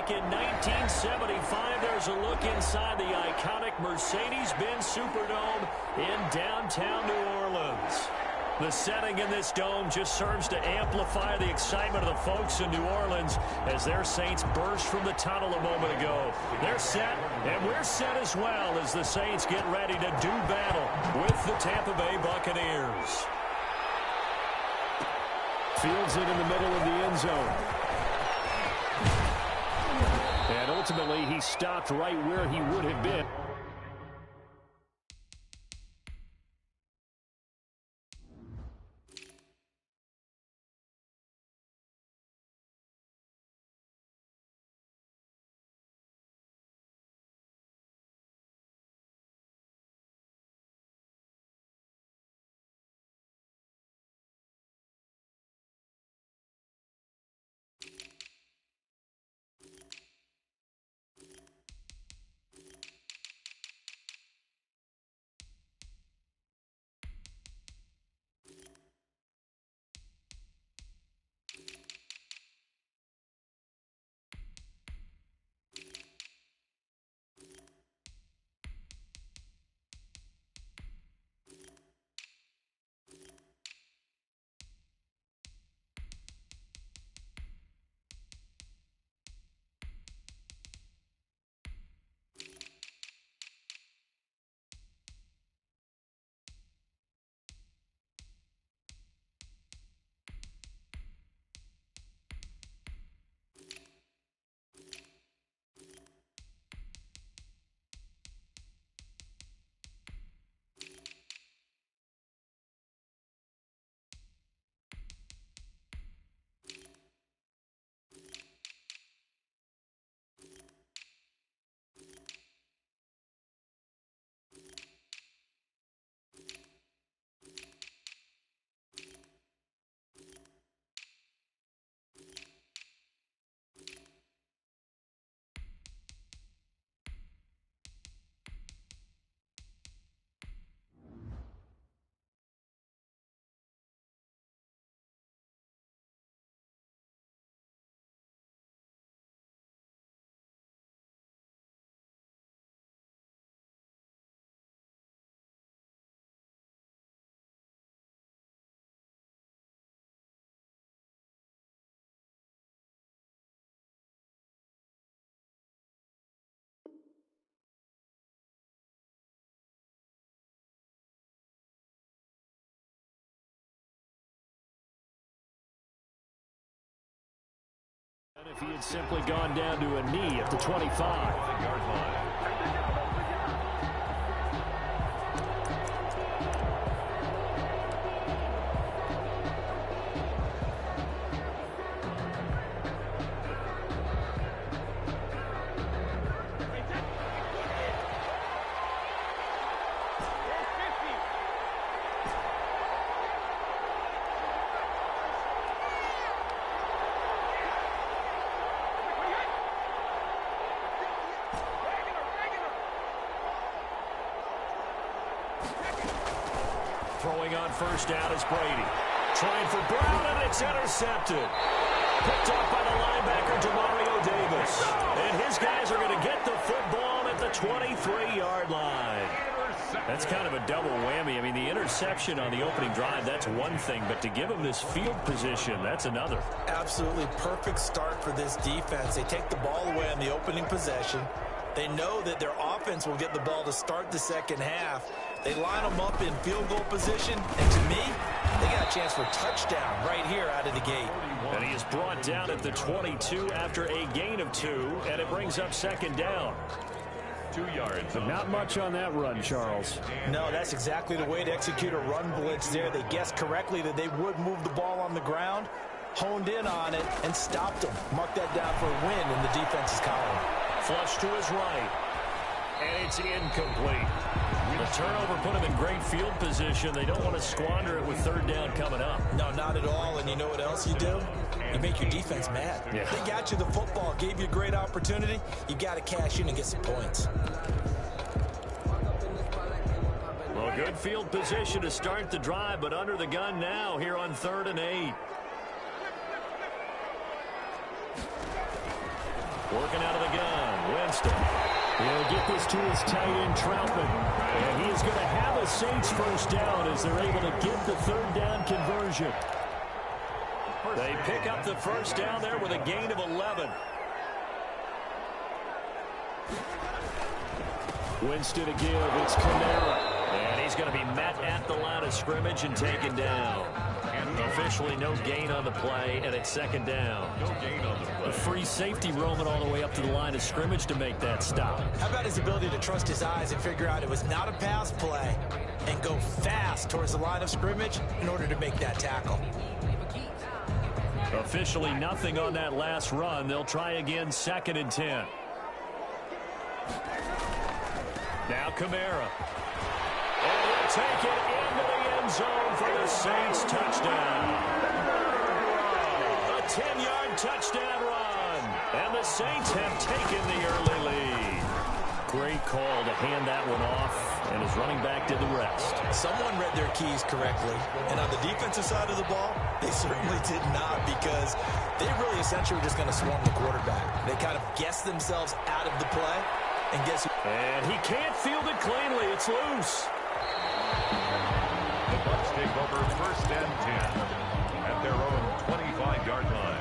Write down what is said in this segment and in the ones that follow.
back in 1975. There's a look inside the iconic Mercedes-Benz Superdome in downtown New Orleans. The setting in this dome just serves to amplify the excitement of the folks in New Orleans as their Saints burst from the tunnel a moment ago. They're set, and we're set as well as the Saints get ready to do battle with the Tampa Bay Buccaneers. Fields it in the middle of the end zone. And ultimately, he stopped right where he would have been. If he had simply gone down to a knee at the 25-yard line. Throwing on first down is Brady. Trying for Brown, and it's intercepted. Picked up by the linebacker, Demario Davis. And his guys are going to get the football at the 23-yard line. That's kind of a double whammy. I mean, the interception on the opening drive, that's one thing. But to give him this field position, that's another. Absolutely perfect start for this defense. They take the ball away on the opening possession. They know that their offense will get the ball to start the second half. They line them up in field goal position, and to me, they got a chance for a touchdown right here out of the gate. And he is brought down at the 22 after a gain of 2, and it brings up second down. 2 yards. But not much on that run, Charles. No, that's exactly the way to execute a run blitz there. They guessed correctly that they would move the ball on the ground, honed in on it, and stopped them. Mark that down for a win in the defense's column. Flush to his right. And it's incomplete. The turnover put him in great field position. They don't want to squander it with third down coming up. No, not at all. And you know what else you do? You make your defense mad. Yeah. They got you the football, gave you a great opportunity. You got to cash in and get some points. Well, good field position to start the drive, but under the gun now here on 3rd and 8. Working out of the gun. Winston. He'll get this to his tight end, Troutman. And he is going to have a Saints first down as they're able to get the third down conversion. They pick up the first down there with a gain of 11. Winston to give. It's Kamara. And he's going to be met at the line of scrimmage and taken down. Officially no gain on the play, and it's second down. No gain on the play. A free safety roaming all the way up to the line of scrimmage to make that stop. How about his ability to trust his eyes and figure out it was not a pass play and go fast towards the line of scrimmage in order to make that tackle. Officially nothing on that last run. They'll try again, 2nd and 10. Now Kamara. And he'll take it into the end zone for the Saints touchdown. A 10-yard touchdown run. And the Saints have taken the early lead. Great call to hand that one off, and his running back did the rest. Someone read their keys correctly, and on the defensive side of the ball, they certainly did not, because they really essentially were just going to swarm the quarterback. They kind of guessed themselves out of the play, and guess who? And he can't field it cleanly. It's loose. The Bucs take over 1st and 10 at their own 25-yard line.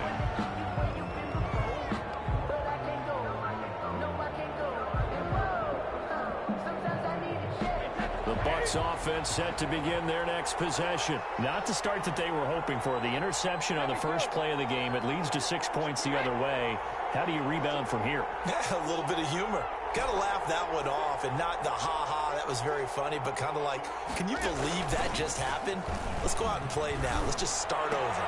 The Bucs offense set to begin their next possession. Not the start that they were hoping for. The interception on the first play of the game. It leads to 6 points the other way. How do you rebound from here? A little bit of humor. Got to laugh that one off, and not the ha-ha, that was very funny, but kind of like, can you believe that just happened? Let's go out and play now. Let's just start over.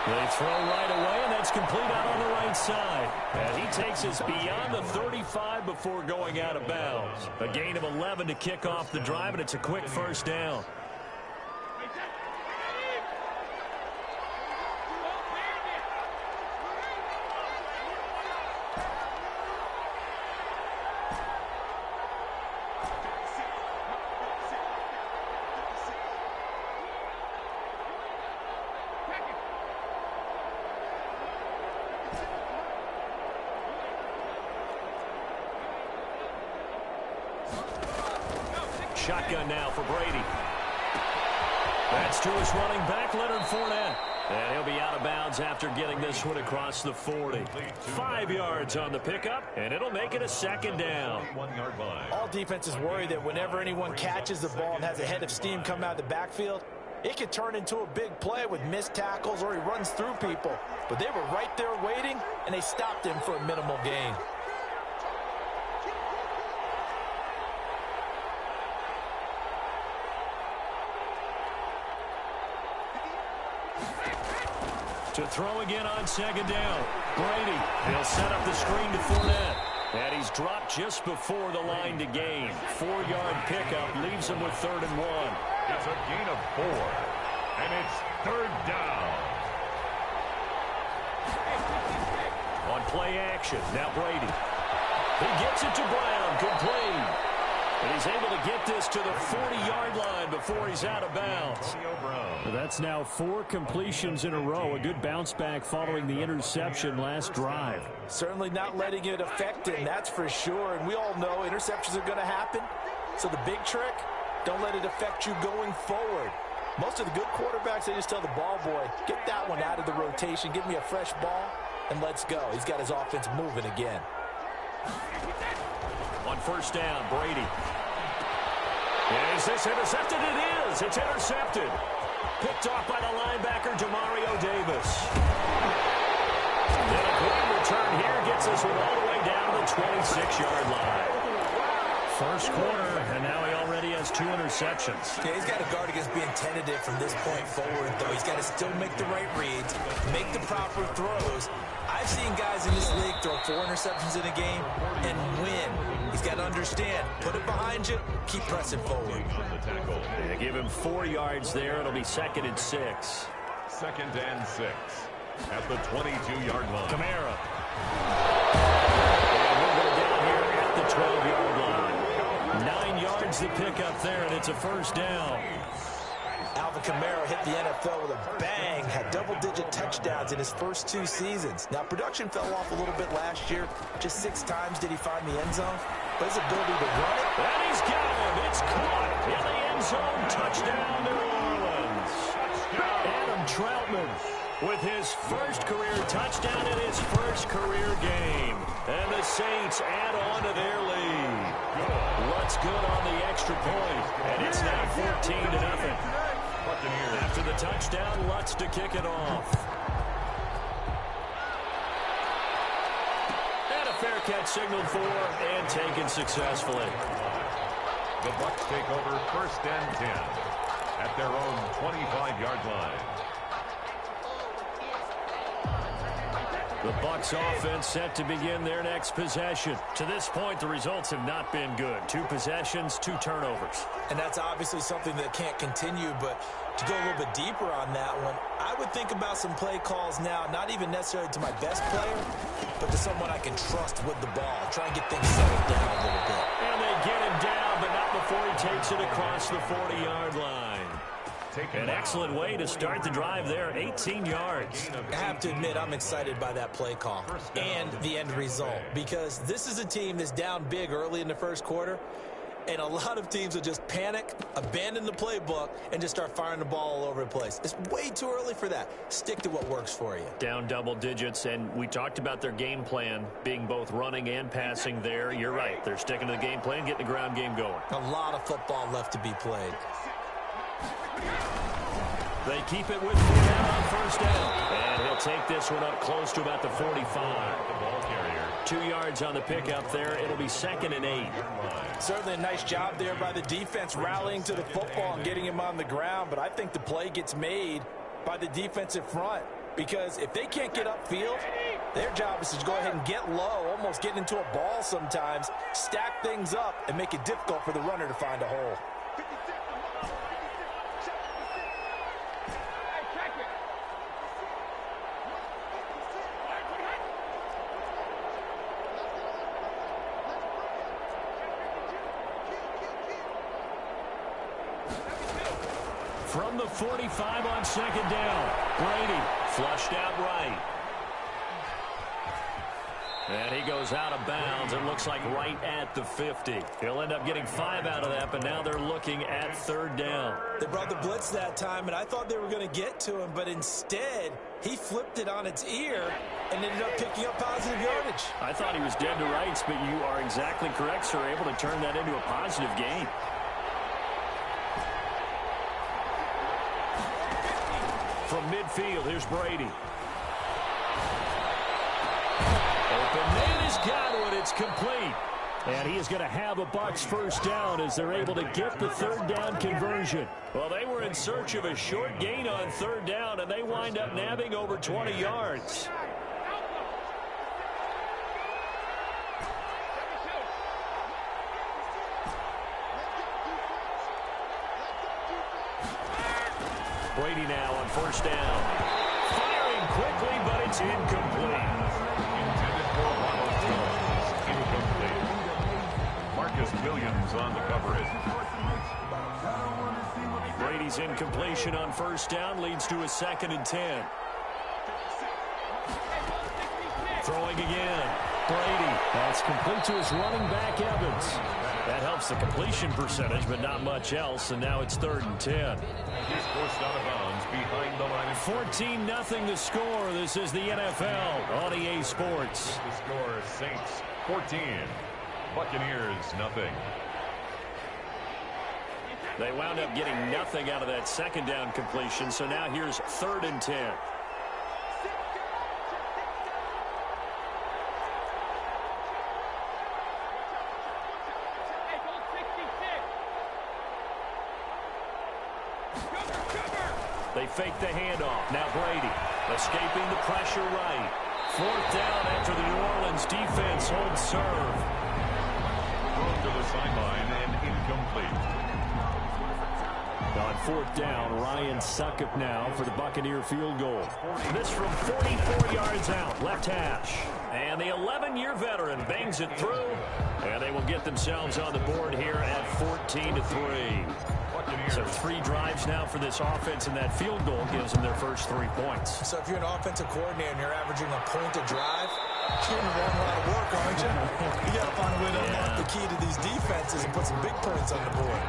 They throw right away, and that's complete out on the right side. And he takes us beyond the 35 before going out of bounds. A gain of 11 to kick off the drive, and it's a quick first down. Shotgun now for Brady. That's to his running back, Leonard Fournette. And he'll be out of bounds after getting this one across the 40. 5 yards on the pickup, and it'll make it a 2nd down. 1-yard line. All defenses worry that whenever anyone catches the ball and has a head of steam come out of the backfield, it could turn into a big play with missed tackles or he runs through people. But they were right there waiting, and they stopped him for a minimal gain. To throw again on 2nd down. Brady, he'll set up the screen to Fournette. And he's dropped just before the line to gain. 4-yard pickup leaves him with 3rd and 1. It's a gain of 4, and it's 3rd down. On play action, now Brady. He gets it to Brown, complete. And he's able to get this to the 40-yard line before he's out of bounds. Well, that's now 4 completions in a row. A good bounce back following the interception last drive. Certainly not letting it affect him, that's for sure. And we all know interceptions are going to happen. So the big trick, don't let it affect you going forward. Most of the good quarterbacks, they just tell the ball boy, get that one out of the rotation, give me a fresh ball, and let's go. He's got his offense moving again. On 1st down, Brady. Is this intercepted? It is. It's intercepted. Picked off by the linebacker, Demario Davis. And a great return here gets us one all the way down to the 26-yard line. First quarter, and now he already has 2 interceptions. Yeah, he's got to guard against being tentative from this point forward, though. He's got to still make the right reads, make the proper throws. I've seen guys in this league throw 4 interceptions in a game and win. He's got to understand, put it behind you, keep pressing forward. They give him 4 yards there. It'll be 2nd and 6. 2nd and 6 at the 22-yard line. Kamara. And we'll go down here at the 12-yard line. 9 yards to pick up there, and it's a first down. Alvin Kamara hit the NFL with a bang, had double-digit touchdowns in his first 2 seasons. Now, production fell off a little bit last year. Just 6 times did he find the end zone. But his ability to run it. And he's got him. It's caught in the end zone. Touchdown, New Orleans. Adam Troutman with his first career touchdown in his first career game. And the Saints add on to their lead. Lutz good on the extra point. And it's now 14-0. After the touchdown, Lutz to kick it off. And a fair catch signaled for and taken successfully. The Bucs take over 1st and 10 at their own 25-yard line. The Bucs offense set to begin their next possession. To this point, the results have not been good. 2 possessions, 2 turnovers. And that's obviously something that can't continue, but to go a little bit deeper on that one, I would think about some play calls now, not even necessarily to my best player, but to someone I can trust with the ball. Try and get things settled down a little bit. And they get him down, but not before he takes it across the 40-yard line. An excellent way to start the drive there, 18 yards. I have to admit, I'm excited by that play call and the end result, because this is a team that's down big early in the first quarter, and a lot of teams will just panic, abandon the playbook, and just start firing the ball all over the place. It's way too early for that. Stick to what works for you. Down double digits, and we talked about their game plan being both running and passing there. You're right. They're sticking to the game plan, getting the ground game going. A lot of football left to be played. They keep it with 4 down on 1st down. And he'll take this one up close to about the 45. The ball carrier. 2 yards on the pickup there. It'll be 2nd and 8. Certainly a nice job there by the defense rallying to the football and getting him on the ground. But I think the play gets made by the defensive front, because if they can't get upfield, their job is to go ahead and get low, almost get into a ball sometimes, stack things up, and make it difficult for the runner to find a hole. From the 45 on 2nd down, Brady flushed out right. And he goes out of bounds. It looks like right at the 50. He'll end up getting 5 out of that, but now they're looking at 3rd down. They brought the blitz that time, and I thought they were going to get to him, but instead, he flipped it on its ear and ended up picking up positive yardage. I thought he was dead to rights, but you are exactly correct, sir. Able to turn that into a positive gain. From midfield, here's Brady. Open man is Godwin. It's complete. And he is going to have a Bucs 1st down as they're able to get the 3rd down conversion. Well, they were in search of a short gain on 3rd down, and they wind up nabbing over 20 yards. Brady now on 1st down. Firing quickly, but it's incomplete. Intended for Ronald Jones. Incomplete. Marcus Williams on the coverage. Brady's incompletion on 1st down leads to a 2nd and 10. Throwing again. Brady. That's complete to his running back, Evans. That helps the completion percentage, but not much else, and now it's 3rd and 10. He's forced out of bounds behind the line. 14-0 the score. This is the NFL on EA Sports. The score, Saints 14, Buccaneers nothing. They wound up getting nothing out of that 2nd down completion, so now here's 3rd and 10. They fake the handoff. Now Brady escaping the pressure right. 4th down after the New Orleans defense holds serve. Thrown to the sideline and incomplete. On 4th down, Ryan Succop now for the Buccaneer field goal. This from 44 yards out, left hash. And the 11-year veteran bangs it through. And they will get themselves on the board here at 14-3. So 3 drives now for this offense, and that field goal gives them their first 3 points. So if you're an offensive coordinator and you're averaging a point a drive, you're in a lot of work, aren't you? You got to find a way to unlock the key to these defenses and put some big points on the board.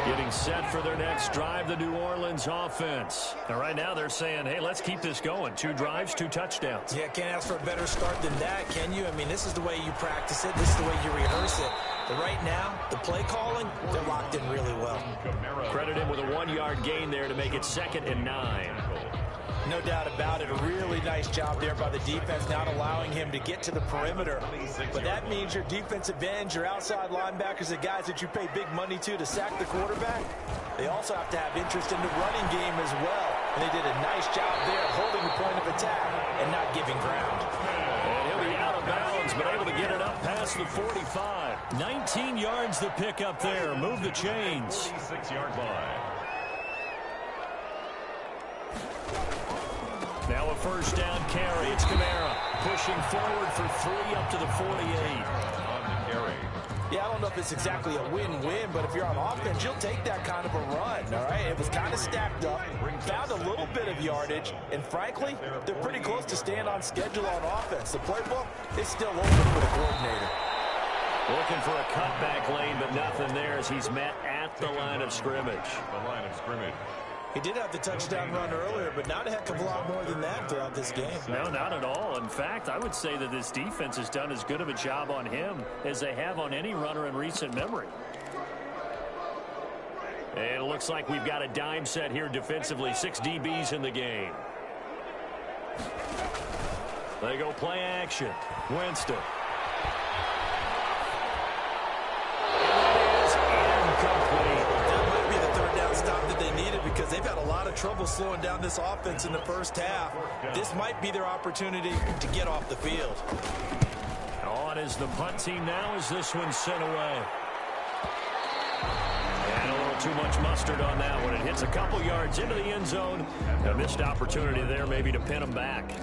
Getting set for their next drive, the New Orleans offense. And right now they're saying, hey, let's keep this going. 2 drives, 2 touchdowns. Yeah, can't ask for a better start than that, can you? I mean, this is the way you practice it. This is the way you rehearse it. But right now, the play calling, they're locked in really well. Credit him with a 1-yard gain there to make it 2nd and 9. No doubt about it. A really nice job there by the defense, not allowing him to get to the perimeter. But that means your defensive ends, your outside linebackers, the guys that you pay big money to sack the quarterback, they also have to have interest in the running game as well. And they did a nice job there holding the point of attack and not giving ground. And he'll be out of bounds, but able to get it up past the 45. 19 yards to pick up there. Move the chains. 46-yard line. Now a first down carry. It's Kamara pushing forward for 3 up to the 48. On the carry. Yeah, I don't know if it's exactly a win-win, but if you're on offense, you'll take that kind of a run, all right? It was kind of stacked up, found a little bit of yardage, and frankly, they're pretty close to staying on schedule on offense. The playbook is still open for the coordinator. Looking for a cutback lane, but nothing there as he's met at the line of scrimmage. The line of scrimmage. He did have the touchdown run earlier, but not a heck of a lot more than that throughout this game. No, not at all. In fact, I would say that this defense has done as good of a job on him as they have on any runner in recent memory. And it looks like we've got a dime set here defensively. 6 DBs in the game. They go play action. Winston. Because they've had a lot of trouble slowing down this offense in the first half. This might be their opportunity to get off the field. On is the punt team now as this one's sent away. And a little too much mustard on that one. It hits a couple yards into the end zone. A missed opportunity there maybe to pin them back.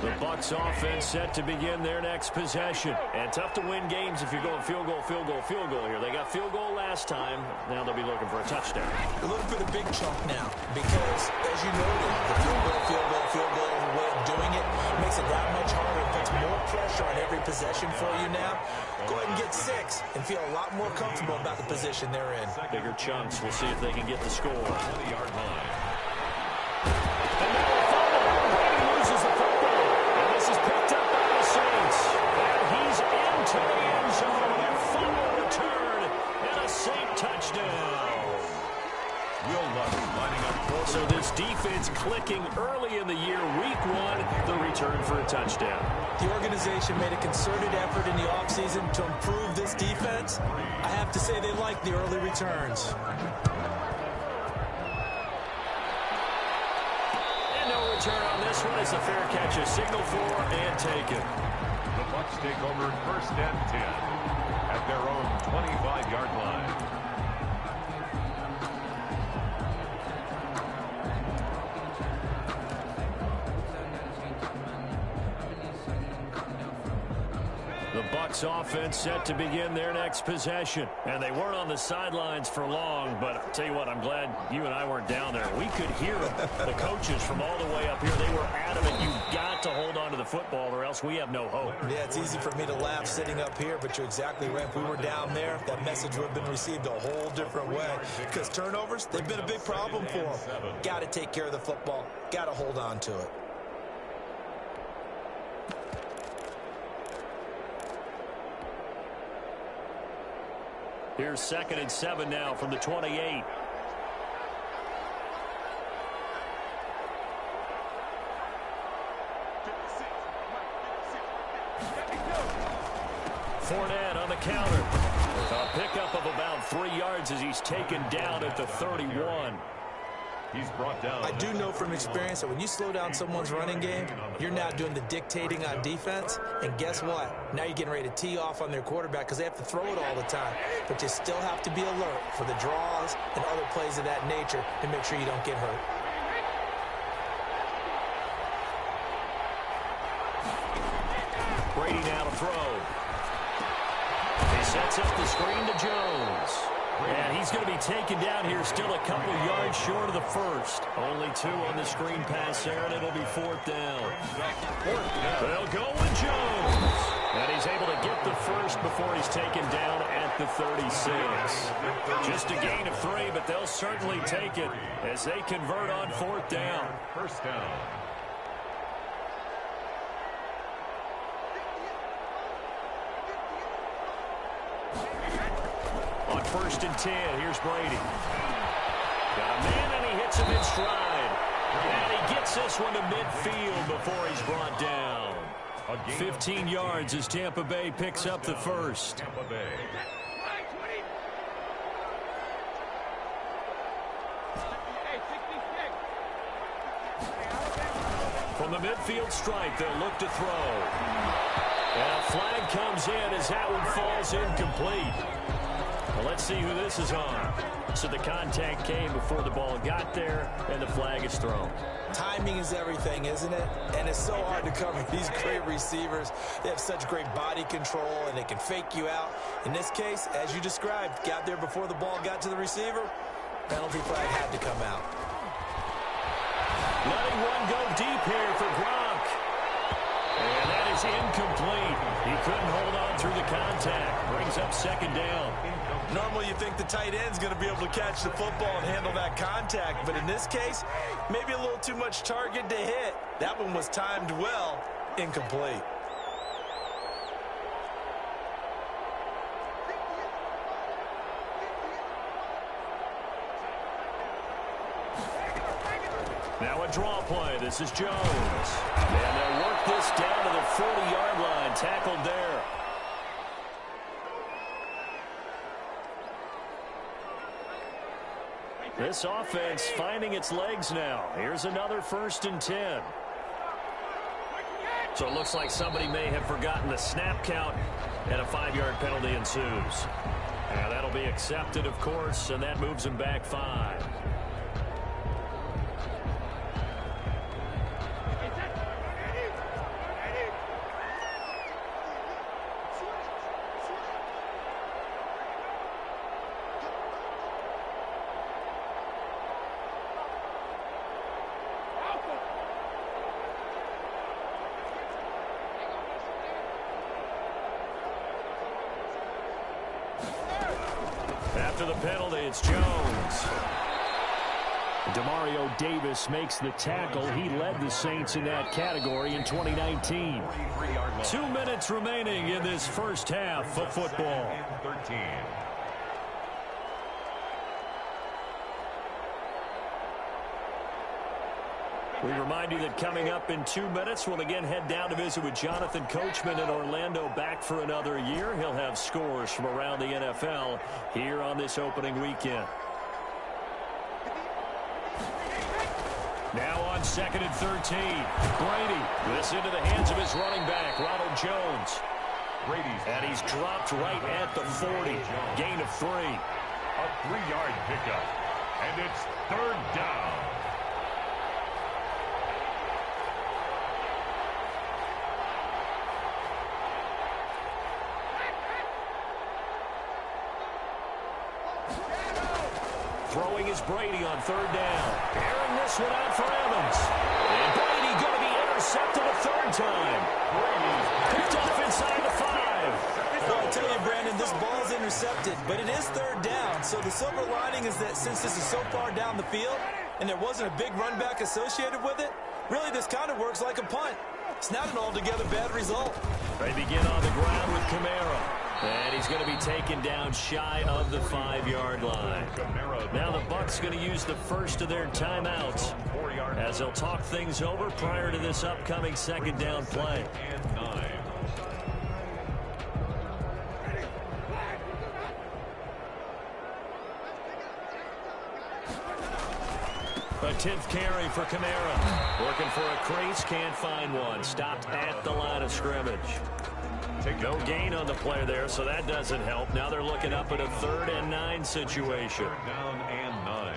The Bucs offense set to begin their next possession. And tough to win games if you're going field goal, field goal, field goal here. They got field goal last time. Now they'll be looking for a touchdown. They're looking for the big chunk now because, as you noted, the field goal way of doing it makes it that much harder. It puts more pressure on every possession for you now. Go ahead and get 6 and feel a lot more comfortable about the position they're in. Bigger chunks. We'll see if they can get the score. 20-yard line. To the end zone, a fumble return, and a Saint touchdown. Will Lutz lining up. So this defense clicking early in the year, week 1, the return for a touchdown. The organization made a concerted effort in the offseason to improve this defense. I have to say they like the early returns. And no return on this one as a fair catch, a signal for and taken. The Bucs take over 1st and 10 at their own 25-yard line. The Bucs offense set to begin their next possession. And they weren't on the sidelines for long, but I'll tell you what, I'm glad you and I weren't down there. We could hear the coaches from all the way up here. They were adamant, you've got to hold on to the football or else we have no hope. Yeah, it's easy for me to laugh sitting up here, but you're exactly right. If we were down there, that message would have been received a whole different way. Because turnovers, they've been a big problem for them. Got to take care of the football. Got to hold on to it. Here's 2nd and 7 now from the 28. Fournette on the counter. A pickup of about 3 yards as he's taken down at the 31. He's brought down. I do know from experience that when you slow down someone's running game, you're now doing the dictating on defense. And guess what? Now you're getting ready to tee off on their quarterback because they have to throw it all the time. But you still have to be alert for the draws and other plays of that nature and make sure you don't get hurt. Great Brady now to throw. He sets up the screen to Jones. And he's going to be taken down here, still a couple yards short of the first. Only 2 on the screen pass there, and it'll be 4th down. They'll go with Jones. And he's able to get the first before he's taken down at the 36. Just a gain of 3, but they'll certainly take it as they convert on 4th down. First down. On 1st and 10, here's Brady. Got a man, and he hits him in stride. And he gets this one to midfield before he's brought down. 15 yards as Tampa Bay picks up the first. Tampa Bay. From the midfield stripe, they'll look to throw. And a flag comes in as that one falls incomplete. Well, let's see who this is on. So the contact came before the ball got there, and the flag is thrown. Timing is everything, isn't it? And it's so hard to cover these great receivers. They have such great body control, and they can fake you out. In this case, as you described, got there before the ball got to the receiver. Penalty flag had to come out. Letting one go deep here for Gronk. And that is incomplete. He couldn't hold on through the contact. Brings up 2nd down. Normally you think the tight end's going to be able to catch the football and handle that contact, but in this case, maybe a little too much target to hit. That one was timed well, incomplete. Now a draw play. This is Jones. And they'll work this down to the 40-yard line. Tackled there. This offense finding its legs now. Here's another 1st and 10. So it looks like somebody may have forgotten the snap count, and a 5-yard penalty ensues. And that'll be accepted, of course, and that moves them back 5. After the penalty, it's Jones. Demario Davis makes the tackle. He led the Saints in that category in 2019. 2 minutes remaining in this first half of football. 13. We remind you that coming up in 2 minutes, we'll again head down to visit with Jonathan Coachman in Orlando, back for another year. He'll have scores from around the NFL here on this opening weekend. Now on 2nd and 13. Brady. This into the hands of his running back, Ronald Jones. And he's dropped right at the 40. Gain of 3. A 3-yard pickup. And it's 3rd down. Throwing is Brady on 3rd down. Airing this one out for Evans. And Brady going to be intercepted a 3rd time. Picked off inside the 5. Well, I'll tell you, Brandon, this ball is intercepted, but it is 3rd down. So the silver lining is that since this is so far down the field and there wasn't a big run back associated with it, really this kind of works like a punt. It's not an altogether bad result. They begin on the ground with Kamara. And he's going to be taken down shy of the 5-yard line. Now the Bucs going to use the first of their timeouts as they'll talk things over prior to this upcoming 2nd down play. A 10th carry for Kamara. Working for a crease, can't find one. Stopped at the line of scrimmage. No gain on the play there, so that doesn't help. Now they're looking up at a 3rd and 9 situation. 3rd down and 9.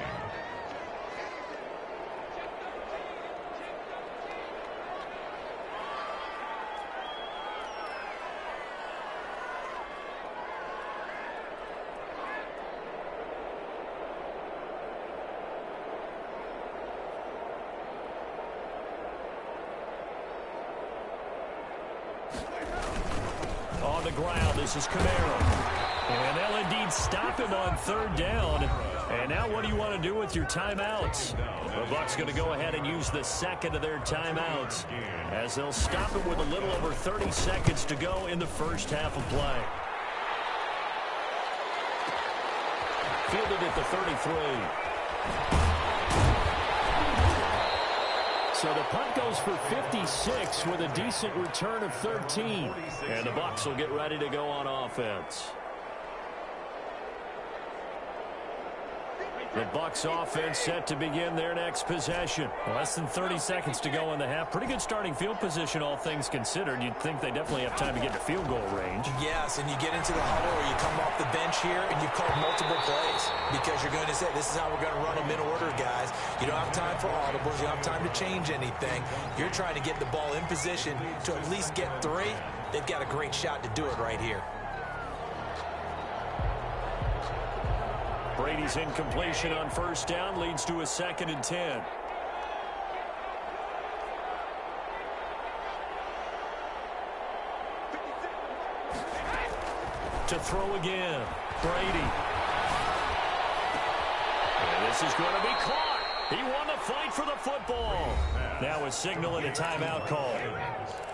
ground. This is Camaro. And they'll indeed stop him on third down. And now what do you want to do with your timeouts? The Bucs going to go ahead and use the second of their timeouts as they'll stop it with a little over 30 seconds to go in the first half of play. Fielded at the 33. So the punt goes for 56 with a decent return of 13. And the Bucs will get ready to go on offense. The Bucs offense set to begin their next possession. Less than 30 seconds to go in the half. Pretty good starting field position, all things considered. You'd think they definitely have time to get to field goal range. Yes, and you get into the huddle or you come off the bench here and you've called multiple plays because you're going to say, this is how we're going to run them in order, guys. You don't have time for audibles. You don't have time to change anything. You're trying to get the ball in position to at least get 3. They've got a great shot to do it right here. Brady's incompletion on first down leads to a 2nd and 10. To throw again, Brady. And this is going to be caught. He won the fight for the football. Now a signal and a timeout call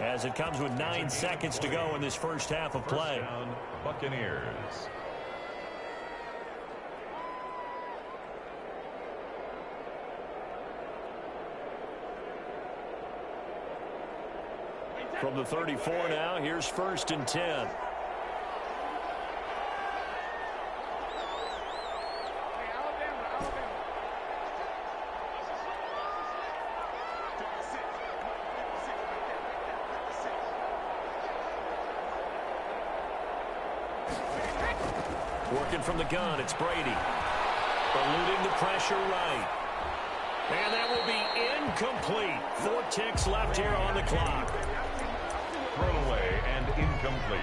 as it comes with 9 seconds to go in this first half of play. Buccaneers. From the 34 now, here's 1st and 10. Working from the gun, it's Brady. Eluding the pressure right. And that will be incomplete. 4 ticks left here on the clock. Thrown away and incomplete.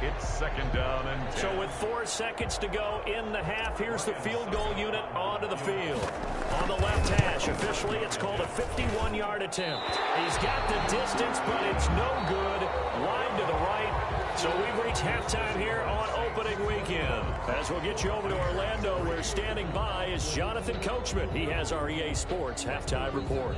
It's 2nd down and 10. So with 4 seconds to go in the half, here's the field goal unit onto the field. On the left hash, officially it's called a 51-yard attempt. He's got the distance, but it's no good. Wide to the right. So we've reached halftime here on opening weekend. As we'll get you over to Orlando, where standing by is Jonathan Coachman. He has our EA Sports halftime report.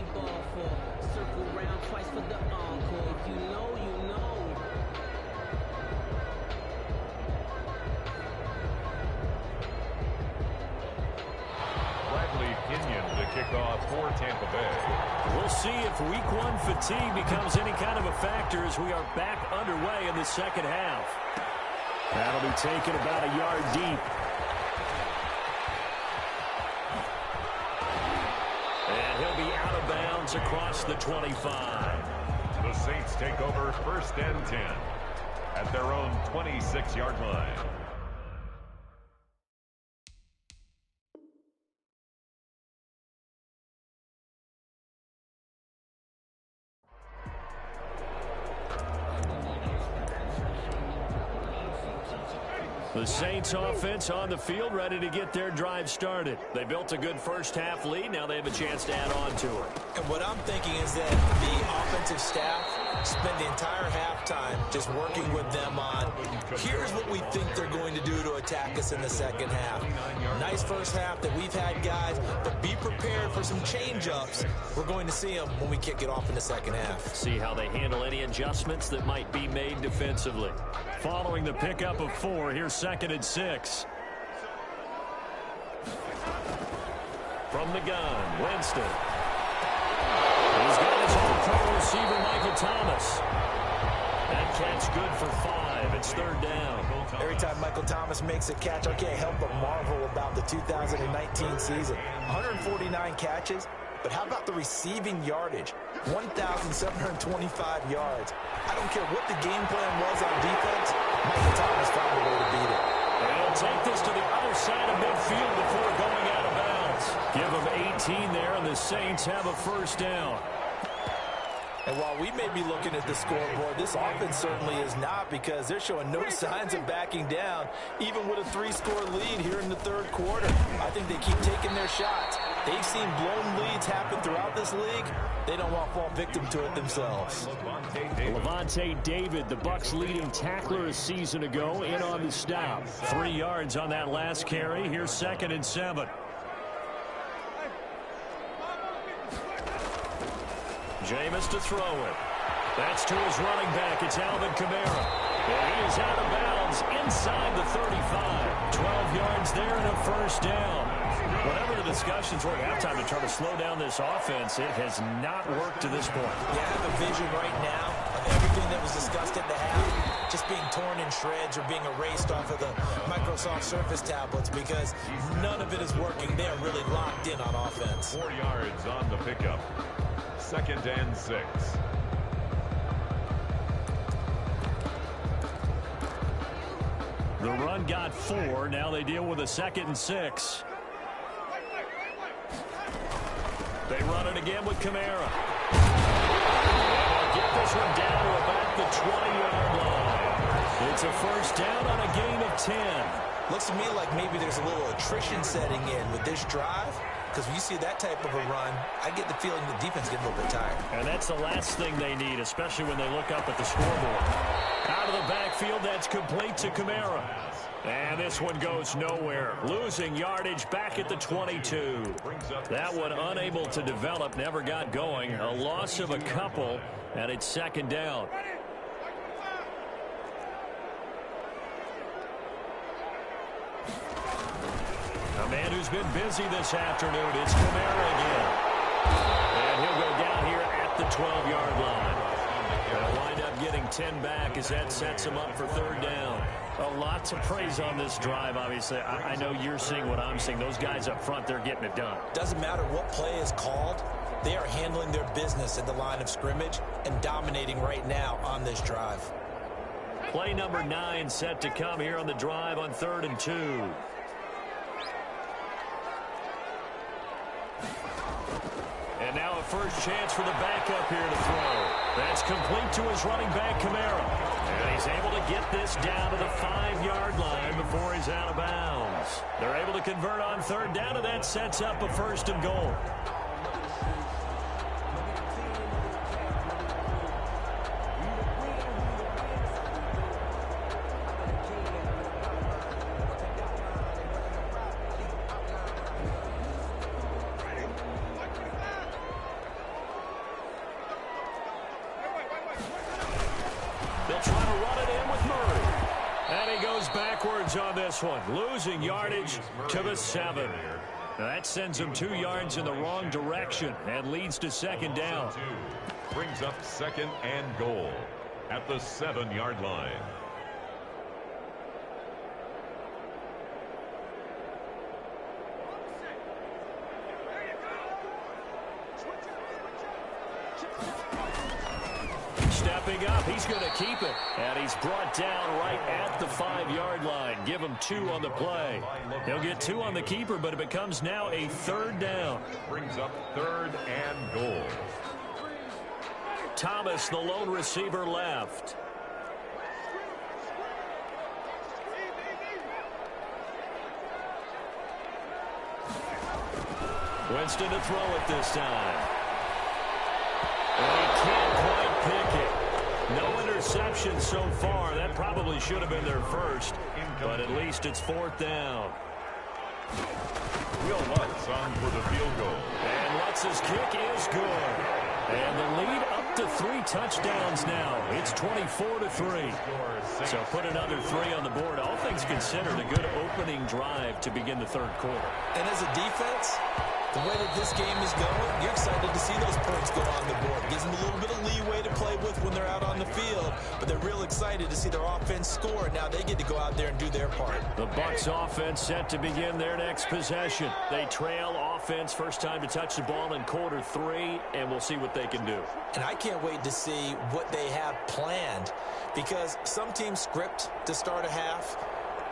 Kick off for Tampa Bay. We'll see if week 1 fatigue becomes any kind of a factor as we are back underway in the second half. That'll be taken about a yard deep. And he'll be out of bounds across the 25. The Saints take over 1st and 10 at their own 26-yard line. The Saints offense on the field, ready to get their drive started. They built a good first half lead. Now they have a chance to add on to it. And what I'm thinking is that the offensive staff spend the entire halftime just working with them on, here's what we think they're going to do to attack us in the second half. Nice first half that we've had, guys, but be prepared for some change-ups. We're going to see them when we kick it off in the second half. See how they handle any adjustments that might be made defensively. Following the pickup of 4, here's 2nd and 6. From the gun, Winston. He's got his all-pro receiver, Michael Thomas. That catch good for 5. It's 3rd down. Every time Michael Thomas makes a catch, I can't help but marvel about the 2019 season. 149 catches, but how about the receiving yardage? 1,725 yards. I don't care what the game plan was on defense, Michael Thomas found a way to beat it. They'll take this to the other side of midfield before going out of bounds. Give them 18 there, and the Saints have a 1st down. And while we may be looking at the scoreboard, this offense certainly is not, because they're showing no signs of backing down, even with a 3-score lead here in the 3rd quarter. I think they keep taking their shots, They've seen blown leads happen throughout this league. They don't want to fall victim to it themselves. Levante David, the Bucs' leading tackler a season ago, in on the stop. 3 yards on that last carry. Here's 2nd and 7. Jameis to throw it. That's to his running back. It's Alvin Kamara. And he is out of bounds inside the 35. 12 yards there and a first down. Whatever the discussions were at halftime to try to slow down this offense, it has not worked to this point. Yeah, I have a vision right now of everything that was discussed at the half just being torn in shreds or being erased off of the Microsoft Surface tablets because none of it is working. They are really locked in on offense. 4 yards on the pickup. 2nd and 6. The run got 4. Now they deal with a 2nd and 6. They run it again with Kamara. They'll get this one down to about the 20-yard line. It's a first down on a gain of 10. Looks to me like maybe there's a little attrition setting in with this drive. Because when you see that type of a run, I get the feeling the defense getting a little bit tired. And that's the last thing they need, especially when they look up at the scoreboard. Out of the backfield, that's complete to Kamara. And this one goes nowhere. Losing yardage back at the 22. That one unable to develop, never got going. A loss of a couple, and it's 2nd down. A man who's been busy this afternoon, it's Kamara again. And he'll go down here at the 12-yard line. They'll wind up getting 10 back as that sets him up for 3rd down. A lot to praise on this drive, obviously. I know you're seeing what I'm seeing. Those guys up front, they're getting it done. Doesn't matter what play is called. They are handling their business at the line of scrimmage and dominating right now on this drive. Play number 9 set to come here on the drive on 3rd and 2. And now a first chance for the backup here to throw. That's complete to his running back, Kamara. And he's able to get this down to the 5-yard line before he's out of bounds. They're able to convert on 3rd down, and that sets up a 1st and goal. On this one, losing yardage to the 7. That sends him 2 yards in the wrong direction and leads to 2nd down. Brings up 2nd and goal at the 7-yard line. Stepping up, he's going to keep it. And he's brought down right at the 5-yard line. Give him 2 on the play. He'll get 2 on the keeper, but it becomes now a 3rd down. Brings up 3rd and goal. Thomas, the lone receiver, left. Winston to throw it this time. And he can't quite pick it. No interception so far. That probably should have been their first, but at least it's 4th down. Will Lutz on for the field goal. And Lutz's kick is good. And the lead up to 3 touchdowns now. It's 24-3. So put another 3 on the board. All things considered, a good opening drive to begin the 3rd quarter. And as a defense, the way that this game is going, you're excited to see those points go on the board. Gives them a little bit of leeway to play with when they're out on the field, but they're real excited to see their offense score, and now they get to go out there and do their part. The Bucs offense set to begin their next possession. They trail offense, first time to touch the ball in quarter 3, and we'll see what they can do. And I can't wait to see what they have planned, because some teams script to start a half.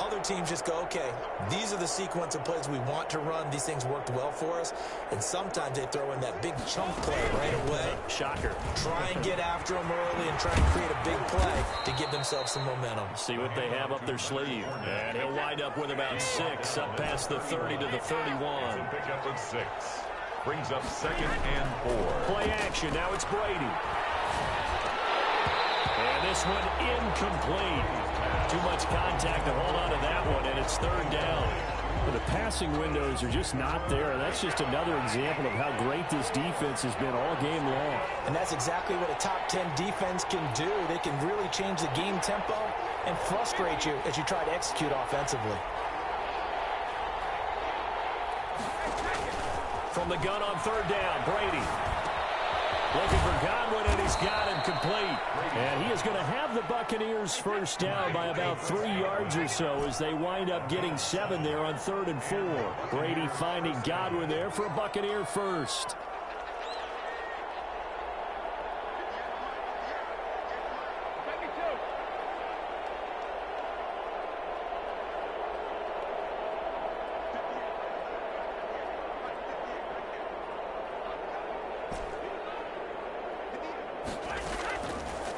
Other teams just go, okay, these are the sequence of plays we want to run. These things worked well for us. And sometimes they throw in that big chunk play right away. Shocker. Try and get after them early and try and create a big play to give themselves some momentum. See what they have up their sleeve. And he'll wind up with about 6 up past the 30 to the 31. Pick up with 6. Brings up 2nd and 4. Play action. Now it's Brady. And this one incomplete. Too much contact to hold on to that one, and it's 3rd down. Well, the passing windows are just not there. That's just another example of how great this defense has been all game long. And that's exactly what a top 10 defense can do. They can really change the game tempo and frustrate you as you try to execute offensively. From the gun on 3rd down, Brady. Looking for Godwin, and he's got him complete. And he is going to have the Buccaneers first down by about 3 yards or so as they wind up getting 7 there on 3rd and 4. Brady finding Godwin there for a Buccaneer first.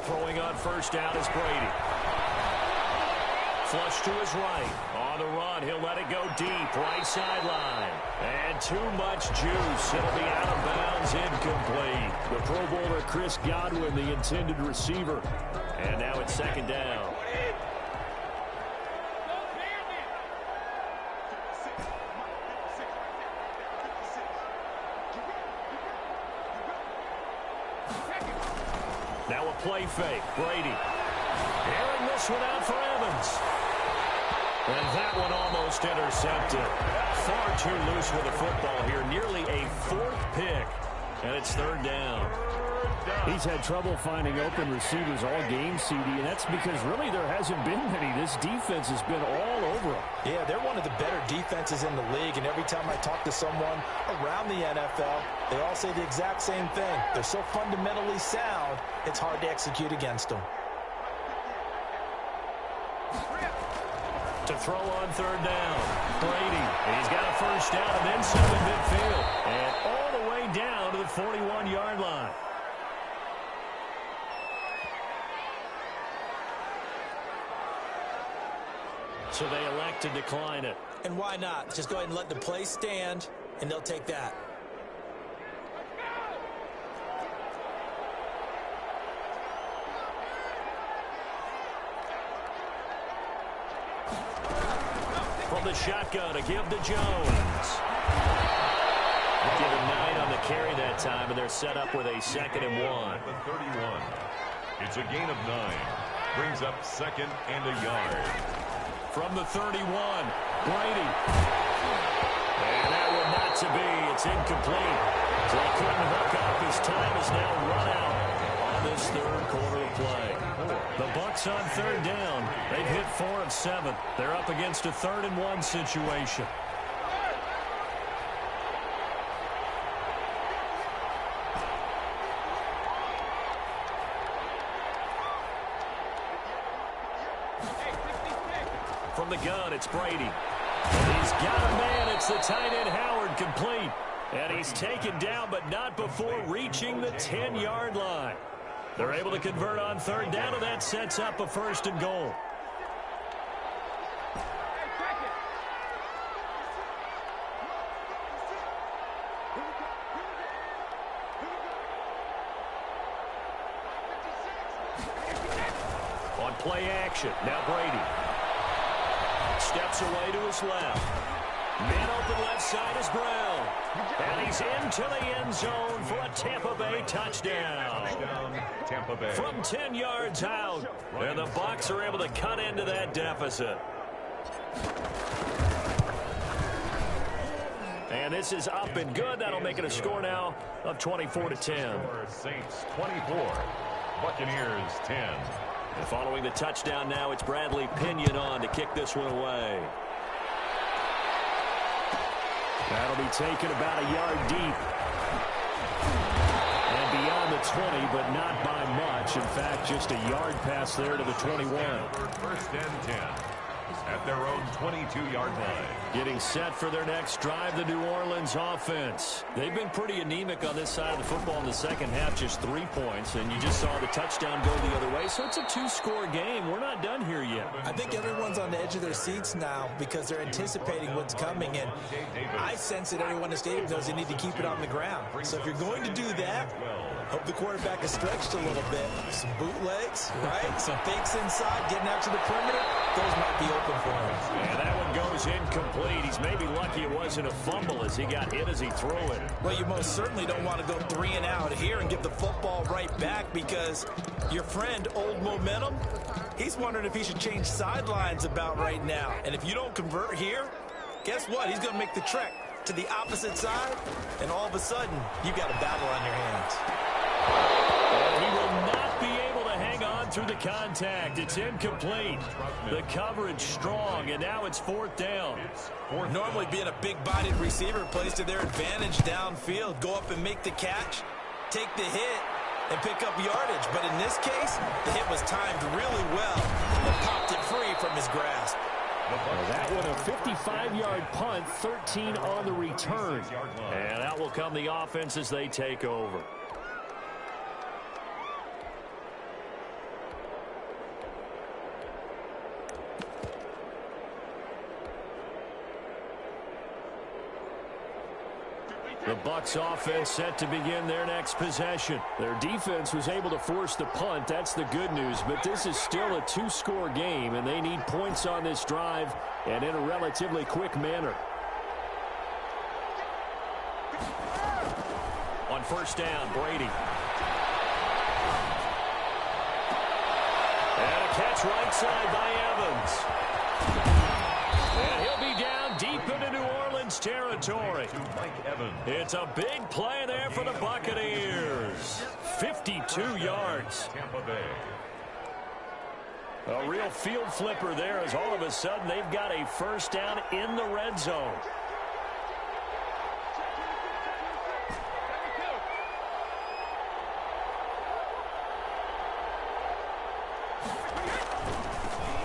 Throwing on first down is Brady. Flush to his right. On the run, he'll let it go deep. Right sideline. And too much juice. It'll be out of bounds, incomplete. The Pro Bowler Chris Godwin, the intended receiver. And now it's 2nd down. Now a play fake. Brady. Airing this one out for Evans. And that one almost intercepted. Far too loose with the football here. Nearly a 4th pick. And it's 3rd down. He's had trouble finding open receivers all game, CD, and that's because really there hasn't been many. This defense has been all over him. Yeah, they're one of the better defenses in the league, and every time I talk to someone around the NFL, they all say the exact same thing. They're so fundamentally sound, it's hard to execute against them. To throw on 3rd down, Brady. He's got a first down and then some in midfield. And all the way down to the 41-yard line. So they elect to decline it. And why not? Just go ahead and let the play stand, and they'll take that. From the shotgun, a give to Jones. Give him 9 on the carry that time, and they're set up with a 2nd and 1. The 31. It's a gain of 9. Brings up 2nd and a yard. From the 31, Brady. And that one not to be. It's incomplete. So he couldn't hook up. His time is now run out on this 3rd quarter of play. The Bucs on 3rd down. They've hit 4 of 7. They're up against a 3rd and 1 situation. From the gun, it's Brady. He's got a man. It's the tight end, Howard, complete. And he's taken down, but not before reaching the 10-yard line. They're able to convert on 3rd down, and that sets up a 1st and goal. On play action, now Brady. Steps away to his left. Man open left side is Brown. And he's into the end zone for a Tampa Bay touchdown. Tampa Bay. From 10 yards out. And the Bucs are able to cut into that deficit. And this is up and good. That'll make it a score now of 24-10. Saints 24. Buccaneers 10. And following the touchdown now, it's Bradley Pinion on to kick this one away. That'll be taken about a yard deep. And beyond the 20, but not by much. In fact, just a yard pass there to the 21. First and 10. at their own 22-yard line. Getting set for their next drive, the New Orleans offense. They've been pretty anemic on this side of the football in the second half, just 3 points, and you just saw the touchdown go the other way. So it's a 2-score game. We're not done here yet. I think everyone's on the edge of their seats now because they're anticipating what's coming, and I sense that everyone in the stadium knows they need to keep it on the ground. So if you're going to do that, hope the quarterback is stretched a little bit. Some bootlegs, right? Some fakes inside, getting out to the perimeter. Those might be open for him. And that one goes incomplete. He's maybe lucky it wasn't a fumble as he got hit as he threw it. Well, you most certainly don't want to go 3 and out here and give the football right back because your friend, Old Momentum, he's wondering if he should change sidelines about right now. And if you don't convert here, guess what? He's going to make the trek to the opposite side, and all of a sudden, you got a battle on your hands. He will not be able to hang on through the contact. It's incomplete. The coverage strong, and now it's 4th down. Normally being a big-bodied receiver plays to their advantage downfield. Go up and make the catch, take the hit, and pick up yardage. But in this case, the hit was timed really well and popped it free from his grasp. Well, that one a 55-yard punt, 13 on the return. And out will come the offense as they take over. The Bucs offense set to begin their next possession. Their defense was able to force the punt. That's the good news. But this is still a 2-score game, and they need points on this drive and in a relatively quick manner. On 1st down, Brady. And a catch right side by Evans. And he'll be down deep into New Orleans territory. It's a big play there for the Buccaneers. 52 yards. A real field flipper there as all of a sudden they've got a 1st down in the red zone.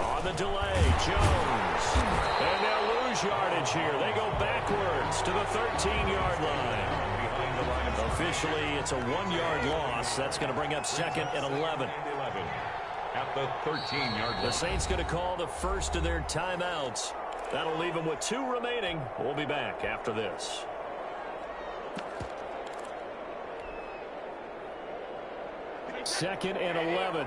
On the delay, Jones. And they'll lose yardage here. They go backwards to the 13-yard line. Officially, it's a 1-yard loss. That's going to bring up 2nd and 11. At the 13-yard line. The Saints going to call the first of their timeouts. That'll leave them with 2 remaining. We'll be back after this. Second and 11.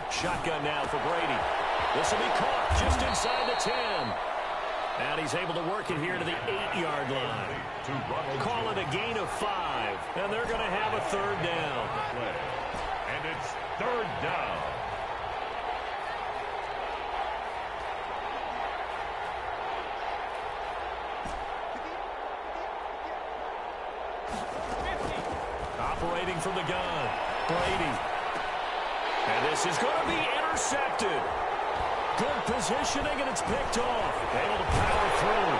Shotgun now for Brady. This will be caught just inside the 10. And he's able to work it here to the 8-yard line. Call it a gain of 5. And they're going to have a 3rd down. And it's 3rd down. Operating from the gun, Brady. And this is going to be intercepted. Good positioning, and it's picked off. Able to power through.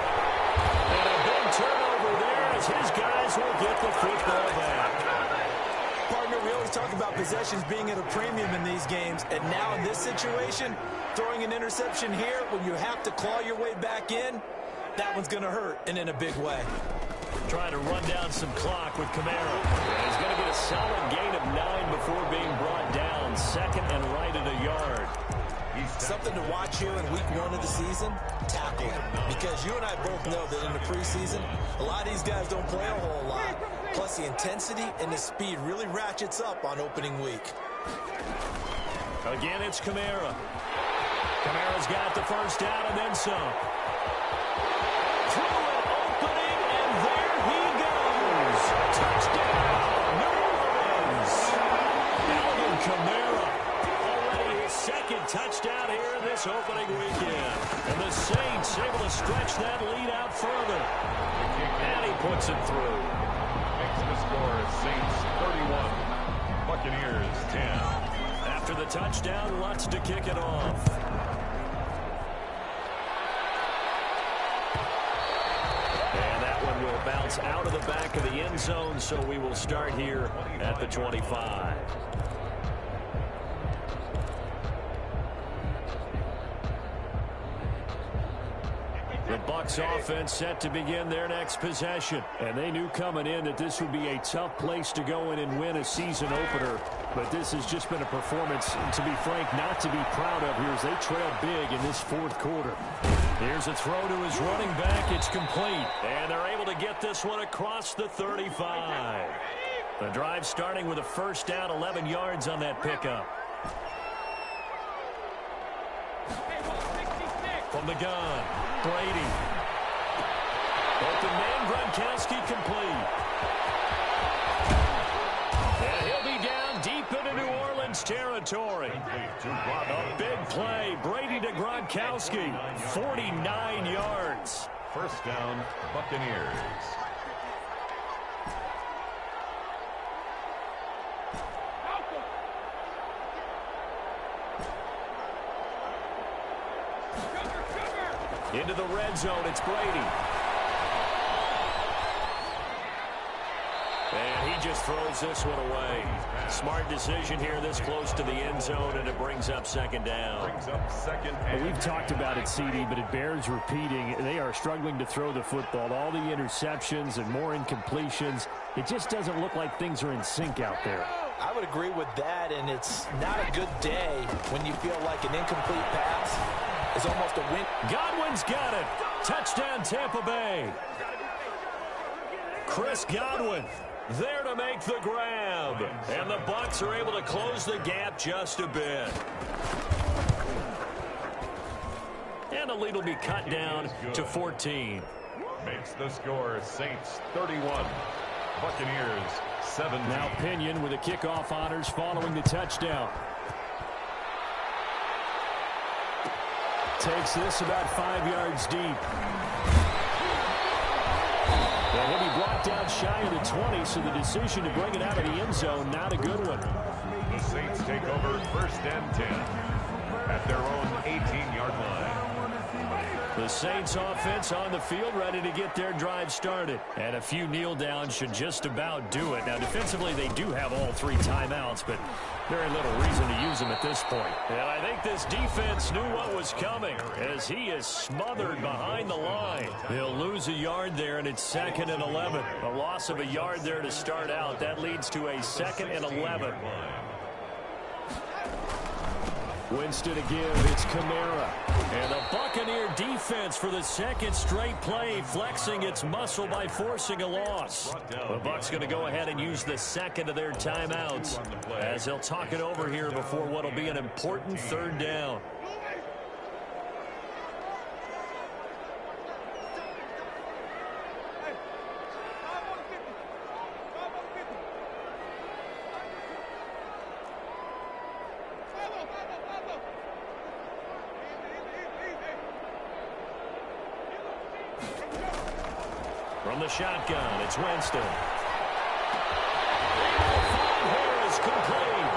And a big turnover there as his guys will get the football back. Partner, we always talk about possessions being at a premium in these games, and now in this situation, throwing an interception here when you have to claw your way back in, that one's going to hurt, and in a big way. Trying to run down some clock with Kamara. And he's going to get a solid gain of 9 before being brought down. 2nd and right at a yard. Something to watch here in week 1 of the season, tackling. Because you and I both know that in the preseason, a lot of these guys don't play a whole lot. Plus the intensity and the speed really ratchets up on opening week. Again, it's Kamara. Kamara's got the 1st down and then some. Through an opening, and there he goes. Touchdown, New Orleans. Alvin Kamara. Already his 2nd touchdown here in this opening weekend. And the Saints able to stretch that lead out further. And he puts it through. Makes the score Saints 31, Buccaneers 10. After the touchdown, Lutz to kick it off. bounce out of the back of the end zone, so we will start here at the 25. The Bucs offense set to begin their next possession. And they knew coming in that this would be a tough place to go in and win a season opener. But this has just been a performance, to be frank, not to be proud of here as they trail big in this fourth quarter. Here's a throw to his running back. It's complete. And they're able to get this one across the 35. The drive starting with a first down, 11 yards on that pickup. From the gun, Brady. Open man, Gronkowski complete. And he'll be down deep into New Orleans territory. A big play. Brady to Gronkowski. 49 yards. First down, Buccaneers. Into the red zone, it's Brady. And he just throws this one away. Smart decision here this close to the end zone, and it brings up second down. Well, we've talked about it, CD, but it bears repeating. They are struggling to throw the football. All the interceptions and more incompletions. It just doesn't look like things are in sync out there. I would agree with that, and it's not a good day when you feel like an incomplete pass is almost a win. Godwin's got it. Touchdown, Tampa Bay. Chris Godwin there to make the grab. And the Bucs are able to close the gap just a bit. And the lead will be cut down to 14. Makes the score Saints 31. Buccaneers 7. Now Pinion with the kickoff honors following the touchdown. Takes this about 5 yards deep. And he'll be brought down shy of the 20, so the decision to bring it out of the end zone, not a good one. The Saints take over first and 10 at their own 18-yard line. The Saints offense on the field ready to get their drive started. And a few kneel downs should just about do it. Now defensively they do have all 3 timeouts, but very little reason to use them at this point. And I think this defense knew what was coming as he is smothered behind the line. They'll lose a yard there, and it's 2nd and 11. A loss of a yard there to start out. That leads to a 2nd and 11. Winston again, it's Kamara. And the Buccaneer defense for the second straight play, flexing its muscle by forcing a loss. The Bucs going to go ahead and use the second of their timeouts as they'll talk it over here before what will be an important third down. From the shotgun, it's Winston. Here is complete.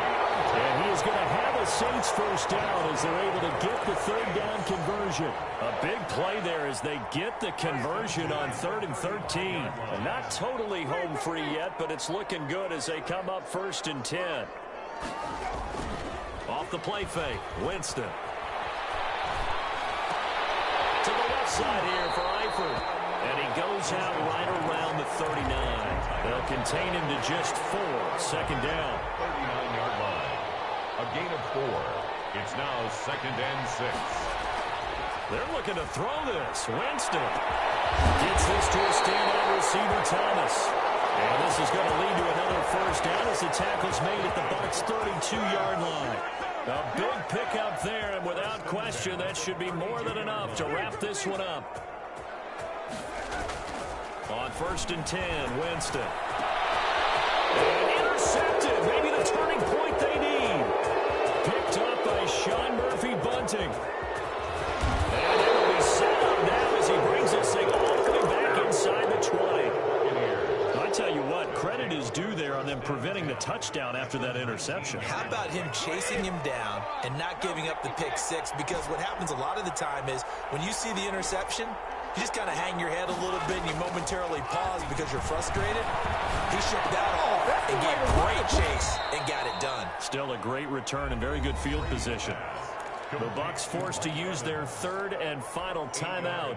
And he is going to have a Saints first down as they're able to get the third down conversion. A big play there as they get the conversion on 3rd and 13. And not totally home free yet, but it's looking good as they come up 1st and 10. Off the play fake, Winston. To the left side here for Eifert. And he goes out right around the 39. They'll contain him to just 4. Second down. 39-yard line. A gain of 4. It's now 2nd and 6. They're looking to throw this. Winston gets this to a standout receiver, Thomas. And this is going to lead to another first down as the tackle's made at the Bucs' 32-yard line. A big pickup there, and without question, that should be more than enough to wrap this one up. On 1st and 10, Winston. And intercepted. Maybe the turning point they need. Picked up by Sean Murphy-Bunting. And it will be set up now as he brings this thing all the way back inside the 20. I tell you what, credit is due there on them preventing the touchdown after that interception. How about him chasing him down and not giving up the pick 6? Because what happens a lot of the time is when you see the interception, You just kind of hang your head a little bit and you momentarily pause because you're frustrated. He shook that off and gave great chase and got it done. Still a great return and very good field position. The Bucs forced to use their third and final timeout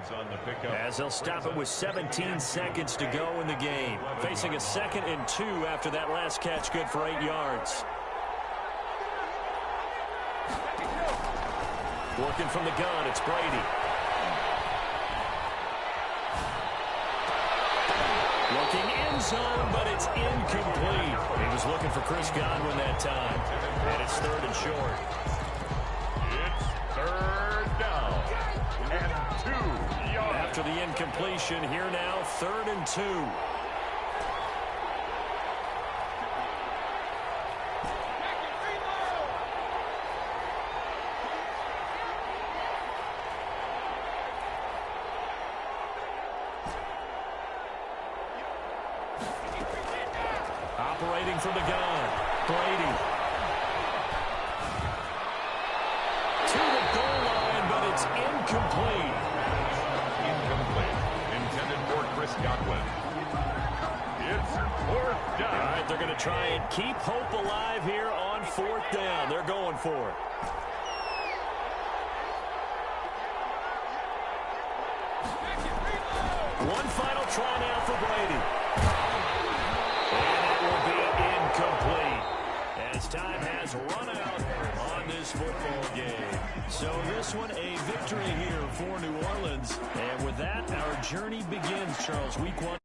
as they'll stop it with 17 seconds to go in the game. Facing a 2nd and 2 after that last catch, good for 8 yards. Working from the gun, it's Brady. Looking end zone, but it's incomplete. He was looking for Chris Godwin that time. And it's 3rd and short. It's 3rd down and 2 yards. After the incompletion, here now, 3rd and 2. Operating from the gun, Brady. To the goal line, but it's incomplete. Incomplete. Intended for Chris Godwin. It's 4th down. All right, they're going to try and keep hope alive here on 4th down. They're going for it. One final try now for Brady. And it will be incomplete as time has run out on this football game. So this one a victory here for New Orleans. And with that, our journey begins, Charles. Week 1.